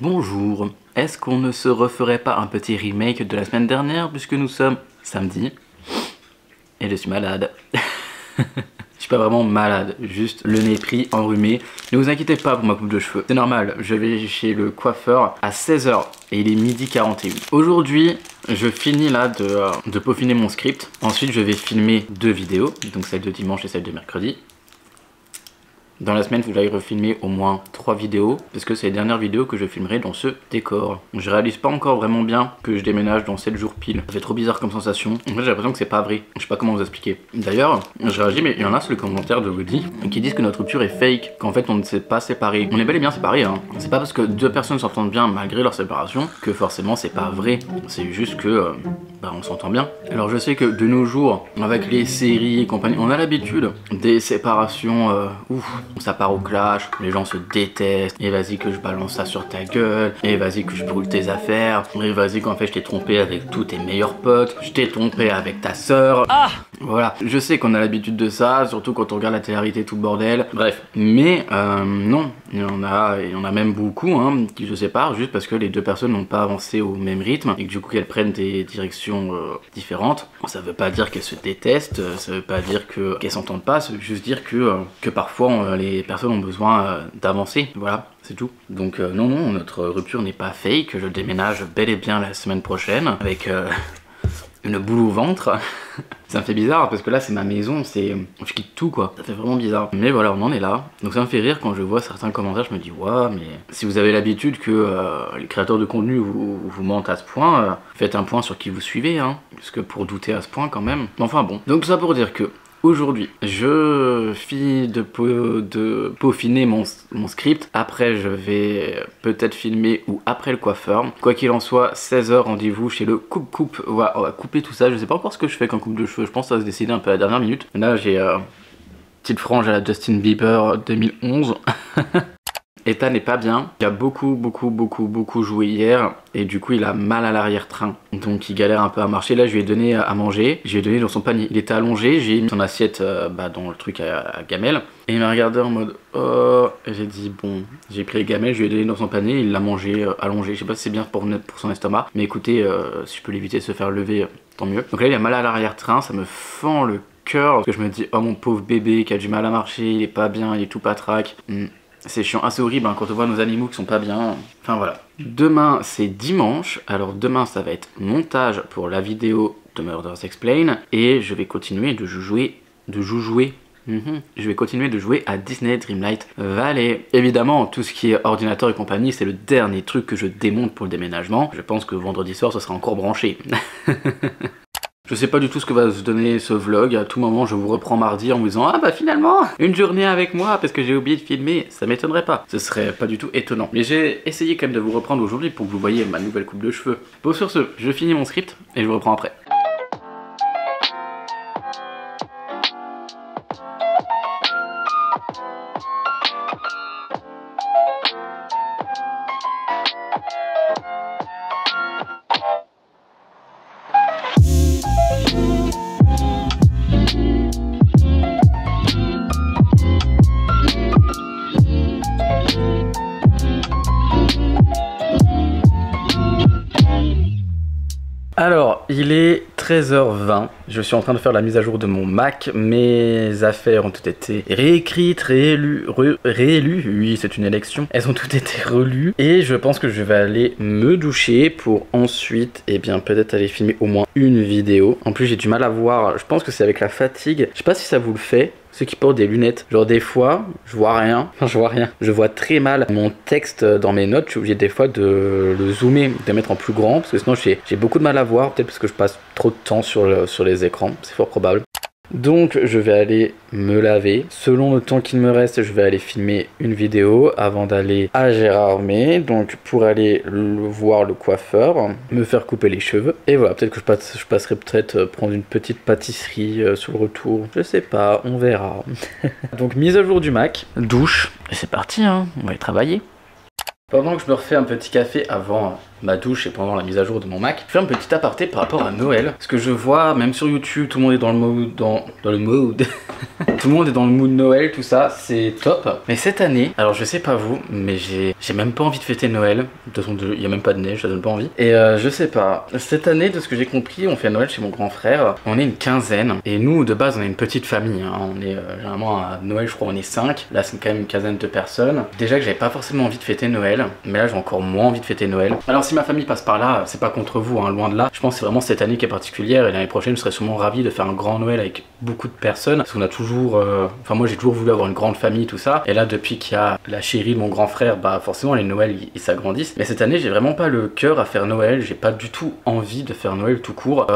Bonjour, est-ce qu'on ne se referait pas un petit remake de la semaine dernière puisque nous sommes samedi et je suis malade. Je suis pas vraiment malade, juste le nez pris, enrhumé. Ne vous inquiétez pas pour ma coupe de cheveux, c'est normal, je vais chez le coiffeur à 16 h et il est 12h41. Aujourd'hui, je finis là de peaufiner mon script. Ensuite, je vais filmer 2 vidéos, donc celle de dimanche et celle de mercredi. Dans la semaine, il faut que j'aille refilmer au moins 3 vidéos, parce que c'est les dernières vidéos que je filmerai dans ce décor. Je réalise pas encore vraiment bien que je déménage dans 7 jours pile. Ça fait trop bizarre comme sensation. En fait, j'ai l'impression que c'est pas vrai. Je sais pas comment vous expliquer. D'ailleurs, je réagis, mais il y en a sur les commentaires de Woody qui disent que notre rupture est fake, qu'en fait on ne s'est pas séparés. On est bel et bien séparés, hein. C'est pas parce que 2 personnes s'entendent bien malgré leur séparation que forcément c'est pas vrai. C'est juste que on s'entend bien. Alors je sais que de nos jours, avec les séries et compagnie, on a l'habitude des séparations ça part au clash, les gens se détestent, et vas-y que je balance ça sur ta gueule, et vas-y que je brûle tes affaires, et vas-y qu'en fait je t'ai trompé avec tous tes meilleurs potes, je t'ai trompé avec ta sœur. Ah, voilà, je sais qu'on a l'habitude de ça, surtout quand on regarde la télé-réalité, tout le bordel. Bref, mais non, il y en a même beaucoup qui se séparent juste parce que les 2 personnes n'ont pas avancé au même rythme et que du coup qu'elles prennent des directions différentes. Ça veut pas dire qu'elles se détestent, ça veut pas dire qu'elles s'entendent pas, ça veut juste dire que parfois les personnes ont besoin d'avancer, voilà, c'est tout. Donc non, notre rupture n'est pas fake, je déménage bel et bien la semaine prochaine avec une boule au ventre. Ça me fait bizarre parce que là c'est ma maison, je quitte tout quoi, ça fait vraiment bizarre. Mais voilà, on en est là. Donc ça me fait rire quand je vois certains commentaires, je me dis ouais, mais si vous avez l'habitude que les créateurs de contenu vous mentent à ce point, faites un point sur qui vous suivez, parce que pour douter à ce point quand même. Enfin bon, donc tout ça pour dire que aujourd'hui, je finis de peaufiner mon script. Après, je vais peut-être filmer ou après le coiffeur. Quoi qu'il en soit, 16 h, rendez-vous chez le coupe-coupe. On va couper tout ça. Je sais pas encore ce que je fais comme coupe de cheveux. Je pense que ça va se décider un peu à la dernière minute. Là, j'ai petite frange à la Justin Bieber 2011. Ethan n'est pas bien, il a beaucoup joué hier et du coup il a mal à l'arrière-train, donc il galère un peu à marcher. Là je lui ai donné à manger, je lui ai donné dans son panier, il était allongé, j'ai mis son assiette dans le truc à gamelle et il m'a regardé en mode oh, et j'ai dit bon, j'ai pris les gamelles, je lui ai donné dans son panier, il l'a mangé allongé. Je sais pas si c'est bien pour son estomac, mais écoutez, si je peux l'éviter de se faire lever, tant mieux. Donc là il a mal à l'arrière-train, ça me fend le cœur parce que je me dis oh mon pauvre bébé qui a du mal à marcher, il est pas bien, il est tout patraque. C'est chiant, assez horrible quand on voit nos animaux qui sont pas bien. Enfin voilà. Demain c'est dimanche, alors demain ça va être montage pour la vidéo de Murders Explain et je vais continuer de jouer. Je vais continuer de jouer à Disney Dreamlight Valley. Évidemment, tout ce qui est ordinateur et compagnie, c'est le dernier truc que je démonte pour le déménagement. Je pense que vendredi soir, ça sera encore branché. Je sais pas du tout ce que va se donner ce vlog, à tout moment je vous reprends mardi en vous disant ah bah finalement une journée avec moi parce que j'ai oublié de filmer, ça m'étonnerait pas, ce serait pas du tout étonnant. Mais j'ai essayé quand même de vous reprendre aujourd'hui pour que vous voyez ma nouvelle coupe de cheveux. Bon sur ce, je finis mon script et je vous reprends après. Alors, il est 13 h 20, je suis en train de faire la mise à jour de mon Mac, mes affaires ont toutes été réécrites, réélues, oui c'est une élection, elles ont toutes été relues, et je pense que je vais aller me doucher pour ensuite, peut-être aller filmer au moins une vidéo. En plus j'ai du mal à voir, je pense que c'est avec la fatigue, je sais pas si ça vous le fait, ceux qui portent des lunettes, genre des fois je vois rien, je vois très mal mon texte dans mes notes, je suis obligé des fois de le zoomer, de le mettre en plus grand parce que sinon j'ai beaucoup de mal à voir, peut-être parce que je passe trop de temps sur les écrans, c'est fort probable. Donc je vais aller me laver. Selon le temps qu'il me reste, je vais aller filmer une vidéo avant d'aller à Gérardmer. Donc pour aller voir le coiffeur, me faire couper les cheveux. Et voilà, peut-être que je passerai peut-être prendre une petite pâtisserie sur le retour. Je sais pas, on verra. Donc mise à jour du Mac, douche. Et c'est parti, on va y travailler. Pendant que je me refais un petit café avant ma douche et pendant la mise à jour de mon Mac, je fais un petit aparté par rapport à Noël. Parce que je vois, même sur YouTube, tout le monde est dans le mood, dans le mood. Tout le monde est dans le mood Noël, tout ça, c'est top. Mais cette année, alors je sais pas vous, mais j'ai même pas envie de fêter Noël. De toute façon, il y a même pas de neige, ça donne pas envie. Et je sais pas, cette année, de ce que j'ai compris, on fait Noël chez mon grand frère. On est une quinzaine. Et nous, de base, on est une petite famille. Hein. On est généralement à Noël, je crois, on est 5. Là, c'est quand même une quinzaine de personnes. Déjà que j'avais pas forcément envie de fêter Noël. Mais là, j'ai encore moins envie de fêter Noël. Alors, si ma famille passe par là, c'est pas contre vous, hein, loin de là. Je pense que c'est vraiment cette année qui est particulière. Et l'année prochaine, je serais sûrement ravi de faire un grand Noël avec beaucoup de personnes. Parce qu'on a toujours. Enfin, moi, j'ai toujours voulu avoir une grande famille, tout ça. Et là, depuis qu'il y a la chérie de mon grand frère, bah, forcément, les Noëls, ils s'agrandissent. Mais cette année, j'ai vraiment pas le cœur à faire Noël. J'ai pas du tout envie de faire Noël tout court.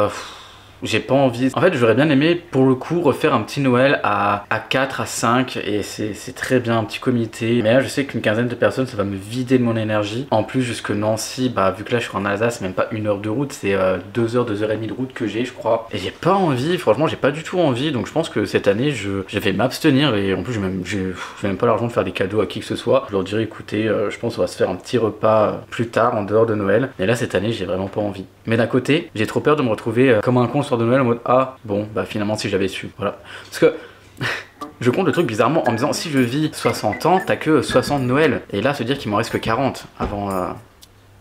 J'ai pas envie. En fait, j'aurais bien aimé, pour le coup, refaire un petit Noël à 4, à 5. Et c'est très bien, un petit comité. Mais là, je sais qu'une quinzaine de personnes, ça va me vider de mon énergie. En plus, jusque Nancy, bah, vu que là, je suis en Alsace, c'est même pas 1 heure de route. C'est 2 heures, 2 heures et demie de route que j'ai, je crois. Et j'ai pas envie. Franchement, j'ai pas du tout envie. Donc, je pense que cette année, je vais m'abstenir. Et en plus, j'ai même pas l'argent de faire des cadeaux à qui que ce soit. Je leur dirais, écoutez, je pense qu'on va se faire un petit repas plus tard, en dehors de Noël. Mais là, cette année, j'ai vraiment pas envie. Mais d'un côté, j'ai trop peur de me retrouver comme un con soir de Noël en mode ah bon bah finalement si j'avais su, voilà. Parce que je compte le truc bizarrement en me disant si je vis 60 ans, t'as que 60 Noël. Et là se dire qu'il m'en reste que 40 avant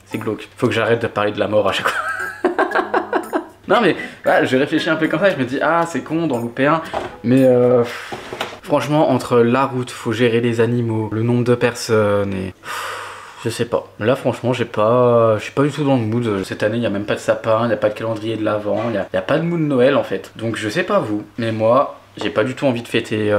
c'est glauque. Faut que j'arrête de parler de la mort à chaque fois. Non mais voilà, je réfléchis un peu comme ça, je me dis ah c'est con d'en louper un. Mais franchement entre la route, faut gérer les animaux, le nombre de personnes et... Je sais pas. Là, franchement, je suis pas du tout dans le mood. Cette année, il n'y a même pas de sapin, il n'y a pas de calendrier de l'Avent, il n'y a pas de mood Noël en fait. Donc, je sais pas vous, mais moi, j'ai pas du tout envie de fêter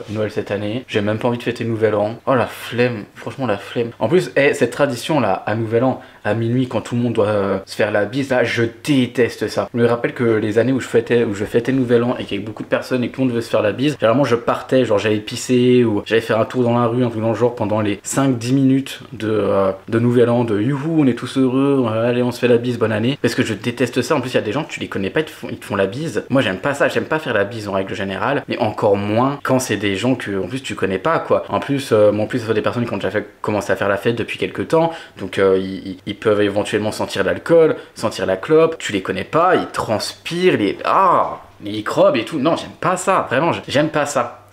Noël cette année. J'ai même pas envie de fêter Nouvel An. Oh la flemme, franchement la flemme. En plus, cette tradition là, à Nouvel An, à minuit, quand tout le monde doit se faire la bise, là, je déteste ça. Je me rappelle que les années où je fêtais Nouvel An et qu'il y avait beaucoup de personnes et que tout le monde devait se faire la bise, généralement je partais, genre j'allais pisser ou j'allais faire un tour dans la rue, un truc dans le genre pendant les 5-10 minutes de Nouvel An, de youhou, on est tous heureux, allez on se fait la bise, bonne année. Parce que je déteste ça. En plus, il y a des gens que tu les connais pas, ils te font la bise. Moi, j'aime pas ça, j'aime pas faire la bise en règle générale. Mais encore moins quand c'est des gens que en plus tu connais pas quoi. En plus, ça fait des personnes qui ont déjà commencé à faire la fête depuis quelques temps, donc ils peuvent éventuellement sentir l'alcool, sentir la clope, tu les connais pas, ils transpirent, les microbes et tout. Non, j'aime pas ça, vraiment, j'aime pas ça.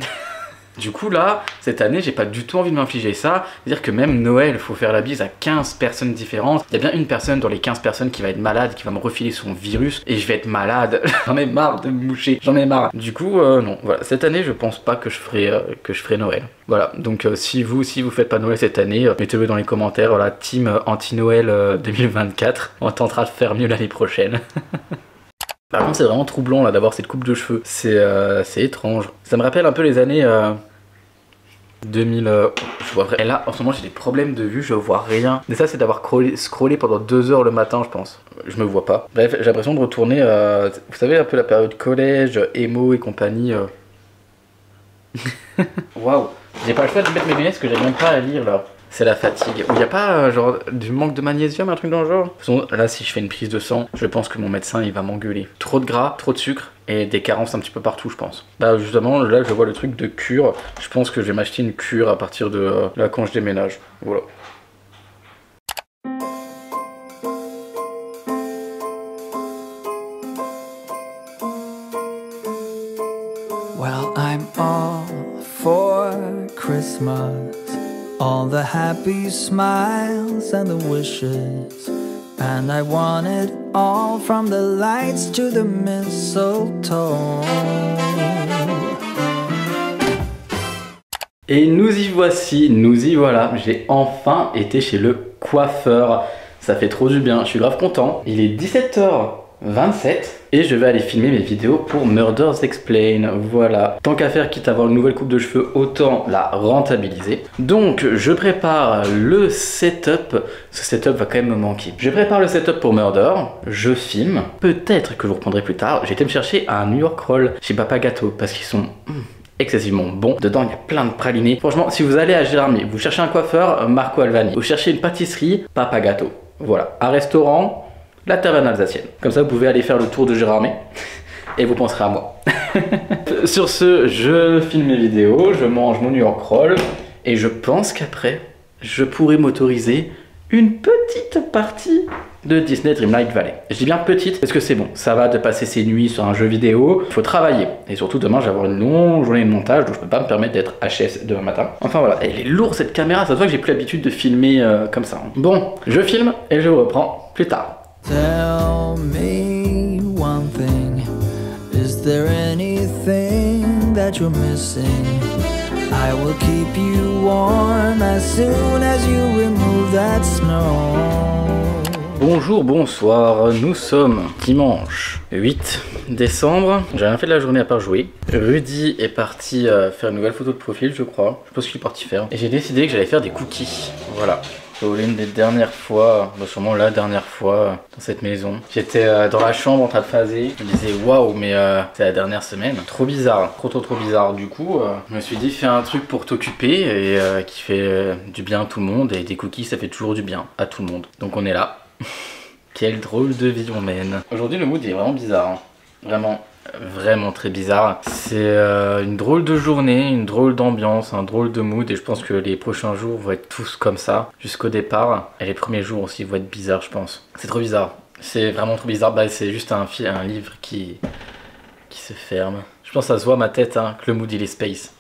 Du coup là, cette année, j'ai pas du tout envie de m'infliger ça. C'est-à-dire que même Noël, il faut faire la bise à 15 personnes différentes. Il y a bien une personne dans les 15 personnes qui va être malade, qui va me refiler son virus et je vais être malade. J'en ai marre de me moucher, j'en ai marre. Du coup, non, voilà. Cette année, je pense pas que je ferai Noël. Voilà, donc si vous faites pas Noël cette année, mettez-le dans les commentaires. Voilà, team anti-Noël 2024. On tentera de faire mieux l'année prochaine. Par contre, c'est vraiment troublant là d'avoir cette coupe de cheveux. C'est étrange. Ça me rappelle un peu les années 2000. Je vois vrai. Et là, en ce moment, j'ai des problèmes de vue, je vois rien. Mais ça, c'est d'avoir scrollé pendant 2 heures le matin, je pense. Je me vois pas. Bref, j'ai l'impression de retourner. Vous savez, un peu la période collège, émo et compagnie. Waouh! J'ai pas le choix de mettre mes lunettes parce que j'arrive même pas à lire là. C'est la fatigue. Il n'y a pas genre du manque de magnésium, un truc dans le genre? De toute façon, là, si je fais une prise de sang, je pense que mon médecin il va m'engueuler. Trop de gras, trop de sucre et des carences un petit peu partout, je pense. Bah, justement, là, je vois le truc de cure. Je pense que je vais m'acheter une cure à partir de là quand je déménage. Voilà. Well, I'm all for Christmas. All the happy smiles and the wishes, and I want it all from the lights to the mistletoe. Et nous y voici, nous y voilà. J'ai enfin été chez le coiffeur. Ça fait trop du bien, je suis grave content. Il est 17h27 et je vais aller filmer mes vidéos pour Murders Explain. Voilà, tant qu'à faire, quitte à avoir une nouvelle coupe de cheveux, autant la rentabiliser. Donc je prépare le setup. Ce setup va quand même me manquer. Je prépare le setup pour Murder, je filme. Peut-être que je vous reprendrai plus tard. J'ai été me chercher un New York Roll chez Papa Gâteau parce qu'ils sont excessivement bons. Dedans il y a plein de pralinés. Franchement, si vous allez à Gérardmer, vous cherchez un coiffeur, Marco Alvani. Vous cherchez une pâtisserie, Papa Gâteau. Voilà, un restaurant, la taverne alsacienne. Comme ça, vous pouvez aller faire le tour de Gérardmer et vous penserez à moi. Sur ce, je filme mes vidéos, je mange mon New York Roll et je pense qu'après, je pourrais m'autoriser une petite partie de Disney Dreamlight Valley. Je dis bien petite parce que c'est bon, ça va de passer ses nuits sur un jeu vidéo, il faut travailler. Et surtout demain je vais avoir une longue journée de montage, donc je peux pas me permettre d'être HS demain matin. Enfin voilà, elle est lourde cette caméra, ça se voit que j'ai plus l'habitude de filmer comme ça. Bon, je filme et je vous reprends plus tard. Tell me one thing, is there anything that you're missing? I will keep you warm as soon as you remove that snow. Bonjour, bonsoir, nous sommes dimanche 8 décembre. J'ai rien fait de la journée à part jouer. Rudy est parti faire une nouvelle photo de profil, je crois. Je sais pas ce qu'il est parti faire. Et j'ai décidé que j'allais faire des cookies. Voilà. L'une des dernières fois, sûrement la dernière fois dans cette maison. J'étais dans la chambre en train de phaser. Je me disais waouh, mais c'est la dernière semaine. Trop bizarre, trop bizarre. Du coup, je me suis dit fais un truc pour t'occuper et qui fait du bien à tout le monde. Et des cookies, ça fait toujours du bien à tout le monde. Donc on est là. Quelle drôle de vie on mène. Aujourd'hui le mood est vraiment bizarre. Hein. Vraiment très bizarre. C'est une drôle de journée, une drôle d'ambiance, un drôle de mood et je pense que les prochains jours vont être tous comme ça jusqu'au départ. Et les premiers jours aussi vont être bizarres je pense. C'est trop bizarre. C'est vraiment trop bizarre. Bah, c'est juste un livre qui se ferme. Je pense que ça se voit à ma tête hein, que le mood il est space.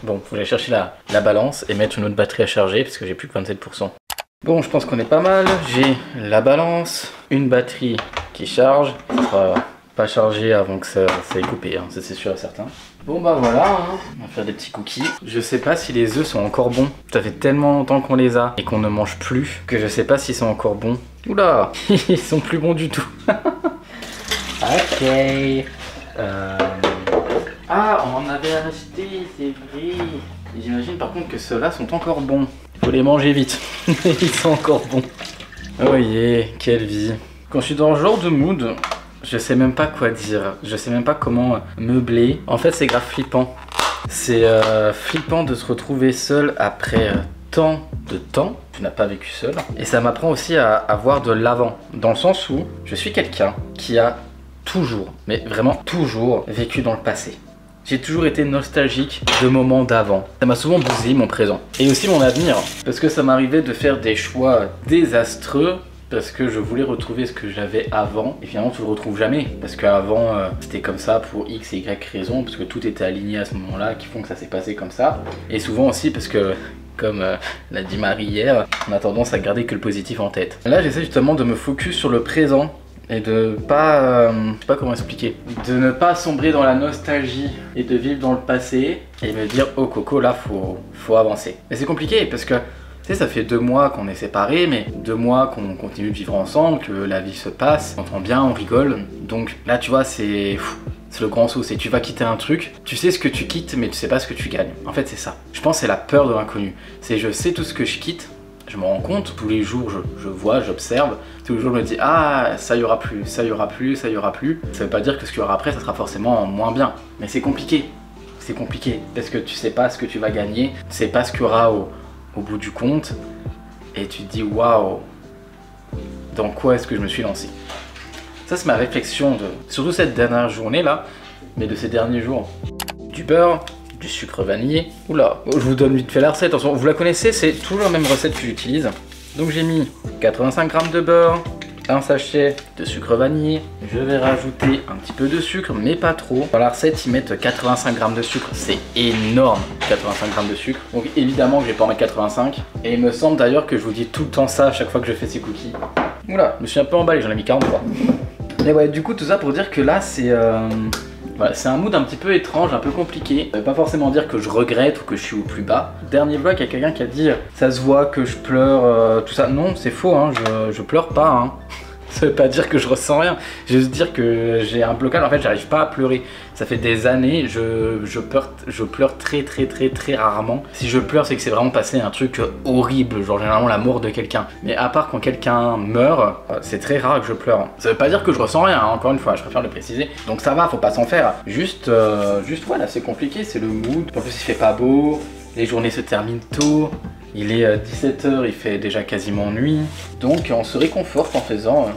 Bon, faut aller chercher la balance et mettre une autre batterie à charger parce que j'ai plus que 27%. Bon, je pense qu'on est pas mal. J'ai la balance, une batterie qui charge. Ça sera pas chargé avant que ça ait coupé, hein. Ça c'est sûr et certain. Bon bah voilà, hein. On va faire des petits cookies. Je sais pas si les œufs sont encore bons. Ça fait tellement longtemps qu'on les a et qu'on ne mange plus que je sais pas s'ils sont encore bons. Oula, ils sont plus bons du tout. Ok. Ah, on en avait acheté, c'est vrai. J'imagine par contre que ceux-là sont encore bons. Faut les manger vite. Ils sont encore bons. Oh yeah, quelle vie. Quand je suis dans ce genre de mood, je sais même pas quoi dire. Je sais même pas comment meubler. En fait, c'est grave flippant. C'est flippant de se retrouver seul après tant de temps. Tu n'as pas vécu seul. Et ça m'apprend aussi à avoir de l'avant. Dans le sens où je suis quelqu'un qui a toujours, mais vraiment toujours, vécu dans le passé. J'ai toujours été nostalgique de moments d'avant. Ça m'a souvent bousillé mon présent. Et aussi mon avenir. Parce que ça m'arrivait de faire des choix désastreux. Parce que je voulais retrouver ce que j'avais avant. Et finalement tu le retrouves jamais. Parce qu'avant c'était comme ça pour X et Y raisons. Parce que tout était aligné à ce moment-là qui font que ça s'est passé comme ça. Et souvent aussi parce que, comme l'a dit Marie hier, on a tendance à garder que le positif en tête. Là j'essaie justement de me focus sur le présent. Et de pas, je sais pas comment expliquer, de ne pas sombrer dans la nostalgie et de vivre dans le passé et me dire oh coco là faut avancer. Mais c'est compliqué parce que tu sais ça fait 2 mois qu'on est séparés mais 2 mois qu'on continue de vivre ensemble, que la vie se passe, on entend bien, on rigole. Donc là tu vois c'est le grand saut, c'est tu vas quitter un truc, tu sais ce que tu quittes mais tu sais pas ce que tu gagnes. En fait c'est ça. Je pense que c'est la peur de l'inconnu. C'est je sais tout ce que je quitte. Je me rends compte, tous les jours je vois, j'observe, tous les jours je me dis ah ça y aura plus, ça y aura plus, ça y aura plus. Ça veut pas dire que ce qu'il y aura après ça sera forcément moins bien, mais c'est compliqué parce que tu sais pas ce que tu vas gagner, tu sais pas ce qu'il y aura au bout du compte et tu te dis waouh, dans quoi est-ce que je me suis lancé. Ça c'est ma réflexion de surtout cette dernière journée là, mais de ces derniers jours. Du beurre, du sucre vanillé. Oula, je vous donne vite fait la recette, attention, vous la connaissez, c'est toujours la même recette que j'utilise. Donc j'ai mis 85 g de beurre, un sachet de sucre vanillé. Je vais rajouter un petit peu de sucre, mais pas trop. Dans la recette, ils mettent 85 g de sucre, c'est énorme, 85 g de sucre. Donc évidemment que je vais pas en mettre 85. Et il me semble d'ailleurs que je vous dis tout le temps ça à chaque fois que je fais ces cookies. Oula, je me suis un peu emballé, j'en ai mis 43. Et ouais, du coup tout ça pour dire que là c'est... Voilà, c'est un mood un petit peu étrange, un peu compliqué. Ça veut pas forcément dire que je regrette ou que je suis au plus bas. Dernier vlog, il y a quelqu'un qui a dit ça se voit que je pleure, tout ça. Non, c'est faux, hein, je pleure pas. Hein. Ça veut pas dire que je ressens rien. Juste dire que j'ai un blocage. En fait, j'arrive pas à pleurer. Ça fait des années, je pleure très rarement. Si je pleure, c'est que c'est vraiment passé un truc horrible, genre généralement la mort de quelqu'un. Mais à part quand quelqu'un meurt, c'est très rare que je pleure. Ça veut pas dire que je ressens rien, hein, encore une fois, je préfère le préciser. Donc ça va, faut pas s'en faire. Juste voilà, c'est compliqué, c'est le mood. En plus, il fait pas beau, les journées se terminent tôt. Il est 17 h, il fait déjà quasiment nuit. Donc on se réconforte en faisant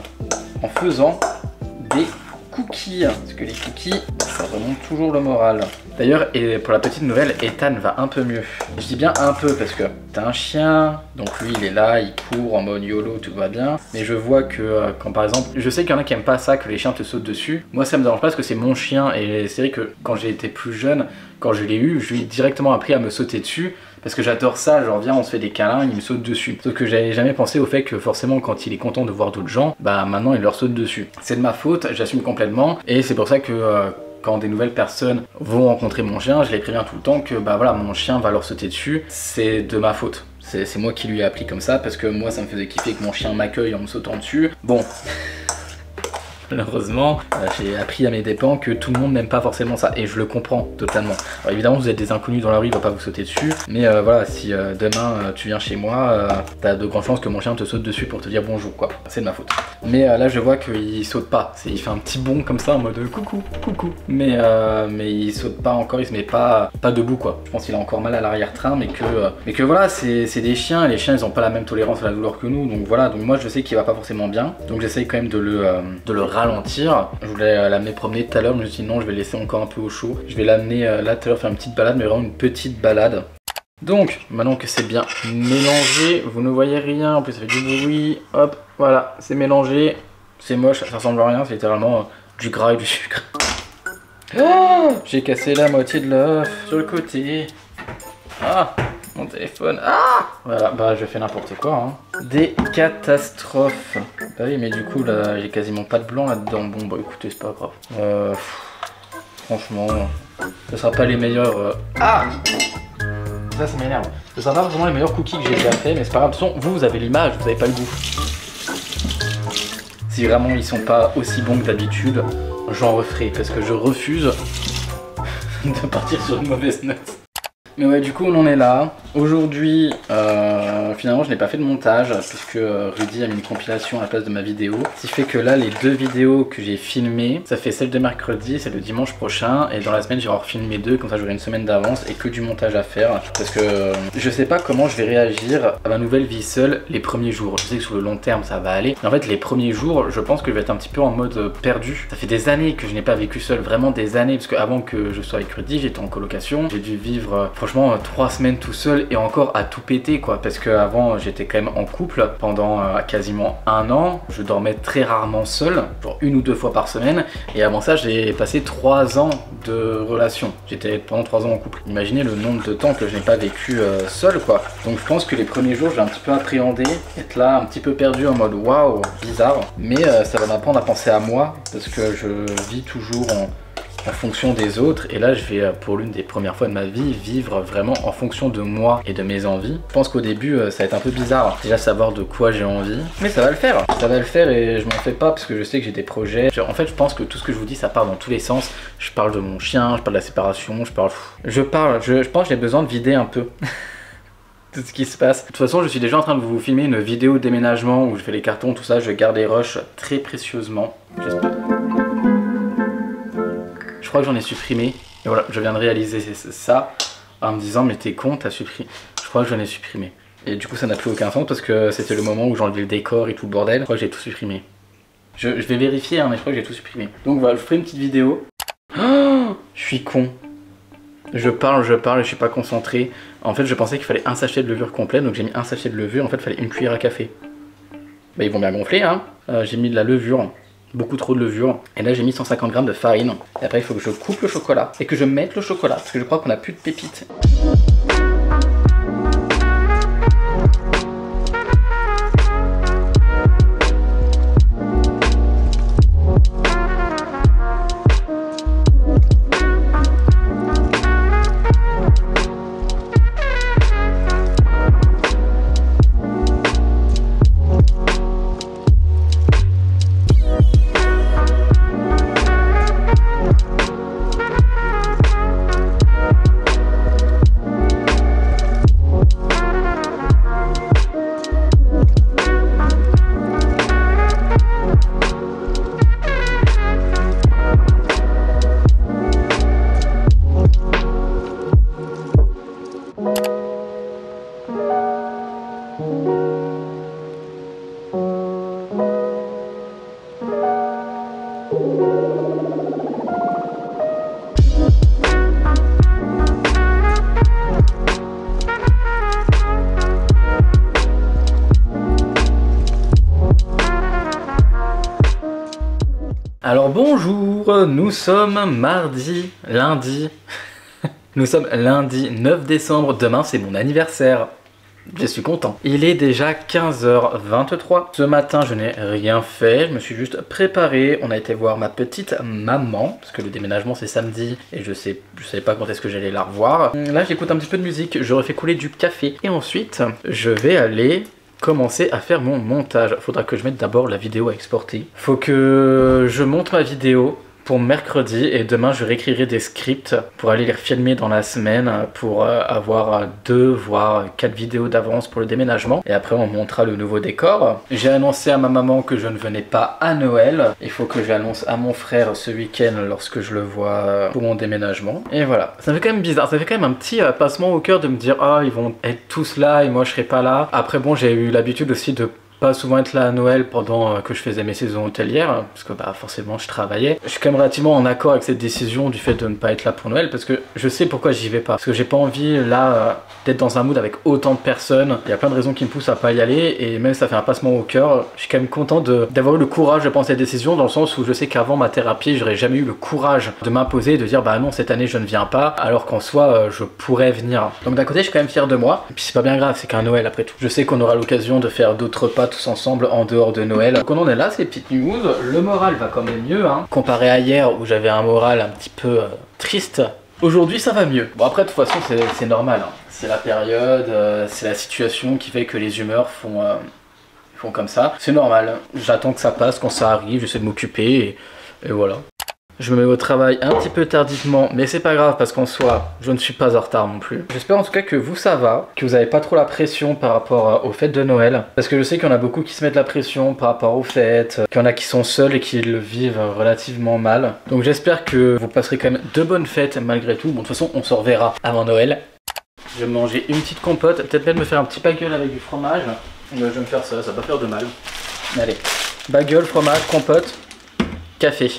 des cookies. Parce que les cookies, ça remonte toujours le moral. D'ailleurs, et pour la petite nouvelle, Ethan va un peu mieux. Je dis bien un peu parce que t'as un chien, donc lui il est là, il court en mode YOLO, tout va bien. Mais je vois que quand par exemple, je sais qu'il y en a qui aiment pas ça, que les chiens te sautent dessus. Moi ça me dérange pas parce que c'est mon chien et c'est vrai que quand j'ai été plus jeune, quand je l'ai eu, je lui ai directement appris à me sauter dessus. Parce que j'adore ça, genre viens on se fait des câlins, il me saute dessus. Sauf que j'avais jamais pensé au fait que forcément quand il est content de voir d'autres gens, bah maintenant il leur saute dessus. C'est de ma faute, j'assume complètement. Et c'est pour ça que quand des nouvelles personnes vont rencontrer mon chien, je les préviens tout le temps que bah voilà mon chien va leur sauter dessus. C'est de ma faute. C'est moi qui lui ai appris comme ça parce que moi ça me faisait kiffer que mon chien m'accueille en me sautant dessus. Bon. Malheureusement, j'ai appris à mes dépens que tout le monde n'aime pas forcément ça et je le comprends totalement. Alors évidemment, vous êtes des inconnus dans la rue, il va pas vous sauter dessus, mais voilà, si demain tu viens chez moi, t'as de grandes chances que mon chien te saute dessus pour te dire bonjour, quoi. C'est de ma faute. Mais là, je vois qu'il saute pas. Il fait un petit bond comme ça en mode coucou, coucou. Mais il saute pas encore, il se met pas debout, quoi. Je pense qu'il a encore mal à l'arrière-train, mais que voilà, c'est des chiens et les chiens ils ont pas la même tolérance à la douleur que nous, donc voilà. Donc moi, je sais qu'il va pas forcément bien, donc j'essaye quand même de le ralentir. Je voulais l'amener promener tout à l'heure, mais je me suis dit non, je vais laisser encore un peu au chaud. Je vais l'amener là tout à l'heure faire une petite balade, mais vraiment une petite balade. Donc, maintenant que c'est bien mélangé, vous ne voyez rien, en plus ça fait du bruit, hop, voilà, c'est mélangé. C'est moche, ça ressemble à rien, c'est littéralement du gras et du sucre. Oh, j'ai cassé la moitié de l'œuf sur le côté. Ah, mon téléphone. Ah, voilà, bah je fais n'importe quoi. Hein. Des catastrophes. Bah oui, mais du coup, là, j'ai quasiment pas de blanc là-dedans. Bon, bah écoutez, c'est pas grave. Franchement, ce sera pas les meilleurs... Ah, ça m'énerve. Ce sera pas vraiment les meilleurs cookies que j'ai déjà fait, mais c'est pas grave. De toute façon, vous avez l'image, vous avez pas le goût. Si vraiment ils sont pas aussi bons que d'habitude, j'en referai parce que je refuse de partir sur une mauvaise note. Mais ouais, du coup on en est là. Aujourd'hui, finalement je n'ai pas fait de montage puisque Rudy a mis une compilation à la place de ma vidéo. Ce qui fait que là les deux vidéos que j'ai filmées, ça fait celle de mercredi, celle de dimanche prochain. Et dans la semaine j'ai refilmé deux, comme ça j'aurai une semaine d'avance et que du montage à faire. Parce que je sais pas comment je vais réagir à ma nouvelle vie seule les premiers jours. Je sais que sur le long terme ça va aller. Mais en fait les premiers jours, je pense que je vais être un petit peu en mode perdu. Ça fait des années que je n'ai pas vécu seul, vraiment des années. Parce que avant que je sois avec Rudy, j'étais en colocation. J'ai dû vivre franchement 3 semaines tout seul et encore à tout péter quoi, parce qu'avant j'étais quand même en couple pendant quasiment 1 an. Je dormais très rarement seul, genre 1 ou 2 fois par semaine, et avant ça j'ai passé 3 ans de relation. J'étais pendant 3 ans en couple. Imaginez le nombre de temps que je n'ai pas vécu seul quoi. Donc je pense que les premiers jours je vais un petit peu appréhender, être là un petit peu perdu en mode waouh, bizarre, mais ça va m'apprendre à penser à moi parce que je vis toujours en fonction des autres, et là je vais pour l'une des premières fois de ma vie vivre vraiment en fonction de moi et de mes envies. Je pense qu'au début ça va être un peu bizarre déjà savoir de quoi j'ai envie, mais ça va le faire, et je m'en fais pas parce que je sais que j'ai des projets. En fait je pense que tout ce que je vous dis ça part dans tous les sens. Je parle de mon chien, je parle de la séparation, je pense que j'ai besoin de vider un peu tout ce qui se passe. De toute façon je suis déjà en train de vous filmer une vidéo de déménagement où je fais les cartons, tout ça, je garde les rushs très précieusement. J'espère. Je crois que j'en ai supprimé, et voilà, je viens de réaliser ça en me disant mais t'es con, t'as supprimé. Je crois que j'en ai supprimé. Et du coup ça n'a plus aucun sens parce que c'était le moment où j'enlevais le décor et tout le bordel. Je crois que j'ai tout supprimé. Je vais vérifier hein, mais je crois que j'ai tout supprimé. Donc voilà, je ferai une petite vidéo. Oh, je suis con. Je parle et je suis pas concentré. En fait je pensais qu'il fallait un sachet de levure complet, donc j'ai mis un sachet de levure, en fait il fallait une cuillère à café. Bah ils vont bien gonfler hein. J'ai mis de la levure. Beaucoup trop de levure, et là j'ai mis 150 g de farine, et après il faut que je coupe le chocolat et que je mette le chocolat parce que je crois qu'on a plus de pépites. bonjour, nous sommes lundi, nous sommes lundi 9 décembre, demain c'est mon anniversaire. Je suis content. Il est déjà 15h23. Ce matin, je n'ai rien fait. Je me suis juste préparé. On a été voir ma petite maman, parce que le déménagement c'est samedi et je savais pas quand est-ce que j'allais la revoir. Là, j'écoute un petit peu de musique. Je refais couler du café. Et ensuite, je vais aller commencer à faire mon montage. Faudra que je mette d'abord la vidéo à exporter. Faut que je monte ma vidéo pour mercredi et demain je réécrirai des scripts pour aller les filmer dans la semaine pour avoir 2 voire 4 vidéos d'avance pour le déménagement et après on montrera le nouveau décor. J'ai annoncé à ma maman que je ne venais pas à Noël, il faut que j'annonce à mon frère ce week-end lorsque je le vois pour mon déménagement et voilà. Ça fait quand même bizarre, ça fait quand même un petit passement au cœur de me dire ah ils vont être tous là et moi je serai pas là. Après bon, j'ai eu l'habitude aussi de pas souvent être là à Noël pendant que je faisais mes saisons hôtelières parce que bah forcément je travaillais. Je suis quand même relativement en accord avec cette décision du fait de ne pas être là pour Noël parce que je sais pourquoi j'y vais pas. Parce que j'ai pas envie là d'être dans un mood avec autant de personnes. Il y a plein de raisons qui me poussent à pas y aller et même ça fait un passement au cœur. Je suis quand même content d'avoir eu le courage de prendre cette décision dans le sens où je sais qu'avant ma thérapie j'aurais jamais eu le courage de m'imposer et de dire bah non cette année je ne viens pas alors qu'en soi je pourrais venir. Donc d'un côté je suis quand même fier de moi et puis c'est pas bien grave, c'est qu'un Noël après tout. Je sais qu'on aura l'occasion de faire d'autres repas tous ensemble en dehors de Noël. Donc on en est là, ces petites news. Le moral va quand même mieux, hein. Comparé à hier où j'avais un moral un petit peu triste. Aujourd'hui ça va mieux. Bon après de toute façon c'est normal, hein. C'est la période, c'est la situation qui fait que les humeurs font comme ça. C'est normal, j'attends que ça passe, quand ça arrive, j'essaie de m'occuper et voilà. Je me mets au travail un petit peu tardivement, mais c'est pas grave parce qu'en soi, je ne suis pas en retard non plus. J'espère en tout cas que vous ça va, que vous avez pas trop la pression par rapport aux fêtes de Noël. Parce que je sais qu'il y en a beaucoup qui se mettent la pression par rapport aux fêtes, qu'il y en a qui sont seuls et qui le vivent relativement mal. Donc j'espère que vous passerez quand même de bonnes fêtes malgré tout. Bon de toute façon, on se reverra avant Noël. Je vais manger une petite compote, peut-être même me faire un petit bagel avec du fromage. Je vais me faire ça, ça va pas faire de mal. Allez, bagel, fromage, compote, café.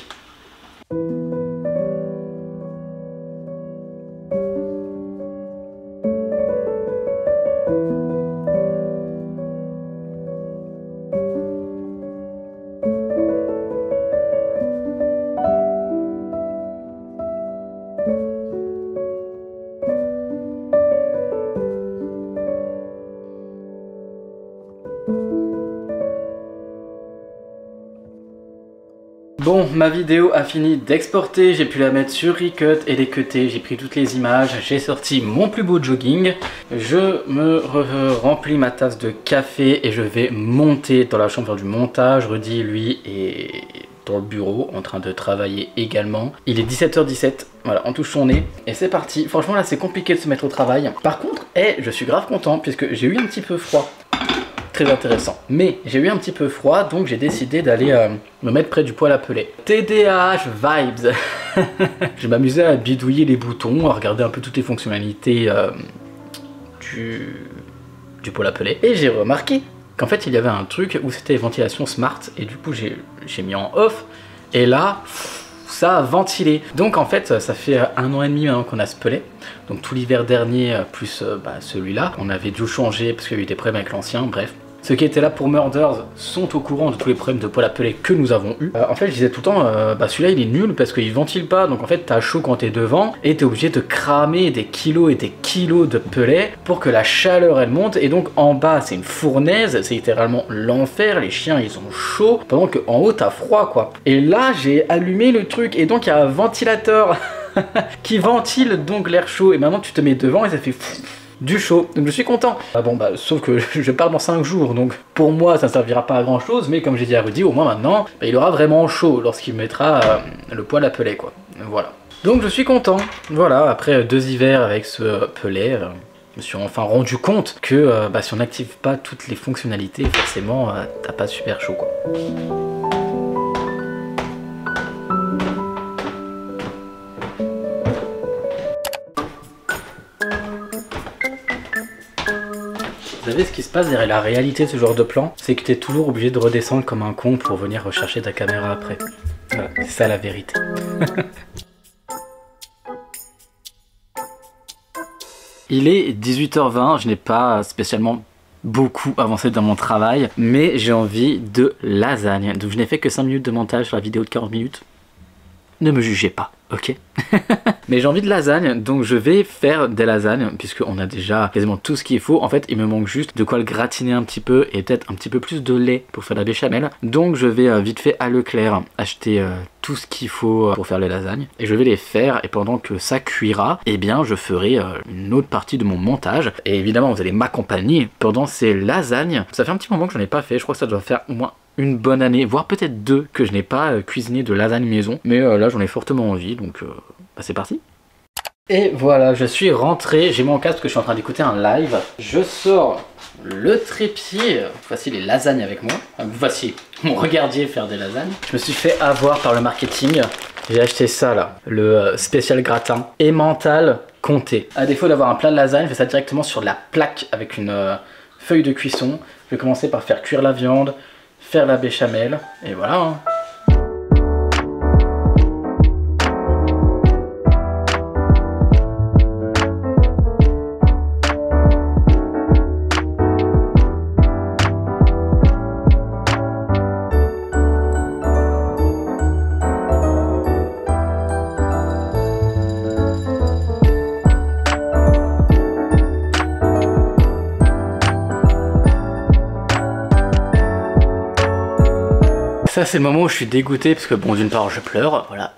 Bon, ma vidéo a fini d'exporter, j'ai pu la mettre sur Recut et les cutter, j'ai pris toutes les images, j'ai sorti mon plus beau jogging. Je me remplis ma tasse de café et je vais monter dans la chambre du montage. Rudy, lui, est dans le bureau en train de travailler également. Il est 17h17, voilà, on touche son nez et c'est parti. Franchement là c'est compliqué de se mettre au travail. Par contre, je suis grave content puisque j'ai eu un petit peu froid. Très intéressant. Mais j'ai eu un petit peu froid, donc j'ai décidé d'aller me mettre près du poêle à peler. TDAH vibes. Je m'amusais à bidouiller les boutons, à regarder un peu toutes les fonctionnalités du poêle à peler. Et j'ai remarqué qu'en fait il y avait un truc où c'était ventilation smart, et du coup j'ai mis en off, et là ça a ventilé. Donc en fait ça fait 1 an et demi maintenant qu'on a ce pelet. Donc tout l'hiver dernier plus celui-là, on avait dû changer parce qu'il y a eu des problèmes avec l'ancien, bref. Ceux qui étaient là pour Murders sont au courant de tous les problèmes de poêle à peler que nous avons eu. En fait je disais tout le temps, celui-là il est nul parce qu'il ventile pas, donc en fait t'as chaud quand t'es devant et t'es obligé de cramer des kilos et des kilos de pellet pour que la chaleur elle monte, et donc en bas c'est une fournaise, c'est littéralement l'enfer, les chiens ils ont chaud, pendant qu'en haut t'as froid quoi. Et là j'ai allumé le truc et donc il y a un ventilateur qui ventile donc l'air chaud, et maintenant tu te mets devant et ça fait du chaud, donc je suis content. Sauf que je pars dans 5 jours, donc pour moi ça ne servira pas à grand chose, mais comme j'ai dit à Rudy, au moins maintenant il aura vraiment chaud lorsqu'il mettra le poêle à peler quoi. Voilà, donc je suis content. Voilà, après 2 hivers avec ce pelet, je me suis enfin rendu compte que si on n'active pas toutes les fonctionnalités, forcément t'as pas super chaud quoi. Vous savez ce qui se passe derrière la réalité de ce genre de plan? C'est que tu es toujours obligé de redescendre comme un con pour venir rechercher ta caméra après. Voilà, c'est ça la vérité. Il est 18h20, je n'ai pas spécialement beaucoup avancé dans mon travail, mais j'ai envie de lasagne. Donc je n'ai fait que 5 minutes de montage sur la vidéo de 40 minutes. ne me jugez pas, ok? Mais j'ai envie de lasagne, donc je vais faire des lasagnes, puisqu'on a déjà quasiment tout ce qu'il faut. En fait, il me manque juste de quoi le gratiner un petit peu, et peut-être un petit peu plus de lait pour faire la béchamel. Donc je vais vite fait à Leclerc acheter tout ce qu'il faut pour faire les lasagnes. Et je vais les faire, et pendant que ça cuira, eh bien je ferai une autre partie de mon montage. Et évidemment, vous allez m'accompagner pendant ces lasagnes. Ça fait un petit moment que j'en ai pas fait, je crois que ça doit faire au moins une bonne année, voire peut-être 2 que je n'ai pas cuisiné de lasagne maison. Mais là j'en ai fortement envie, donc bah, c'est parti. Et voilà, je suis rentré, j'ai mon casque parce que je suis en train d'écouter un live. Je sors le trépied, voici les lasagnes avec moi. Voici mon regardier faire des lasagnes. Je me suis fait avoir par le marketing. J'ai acheté ça là, le spécial gratin emmental comté. À défaut d'avoir un plat de lasagne, je fais ça directement sur la plaque avec une feuille de cuisson. Je vais commencer par faire cuire la viande, faire la béchamel, et voilà hein. Ça c'est le moment où je suis dégoûté parce que bon d'une part je pleure, voilà.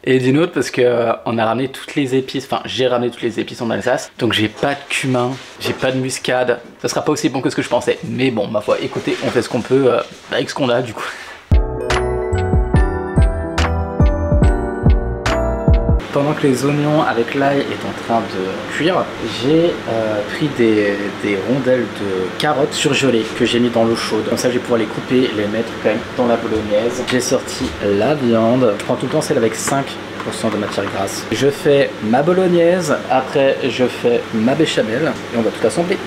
Et d'une autre parce que on a ramené toutes les épices, enfin j'ai ramené toutes les épices en Alsace. Donc j'ai pas de cumin, j'ai pas de muscade. Ça sera pas aussi bon que ce que je pensais. Mais bon ma foi, écoutez, on fait ce qu'on peut avec ce qu'on a du coup. Pendant que les oignons avec l'ail est en train de cuire, j'ai pris des rondelles de carottes surgelées que j'ai mis dans l'eau chaude. Comme ça je vais pouvoir les couper et les mettre quand même dans la bolognaise. J'ai sorti la viande. Je prends tout le temps celle avec 5% de matière grasse. Je fais ma bolognaise, après je fais ma béchamel et on va tout assembler.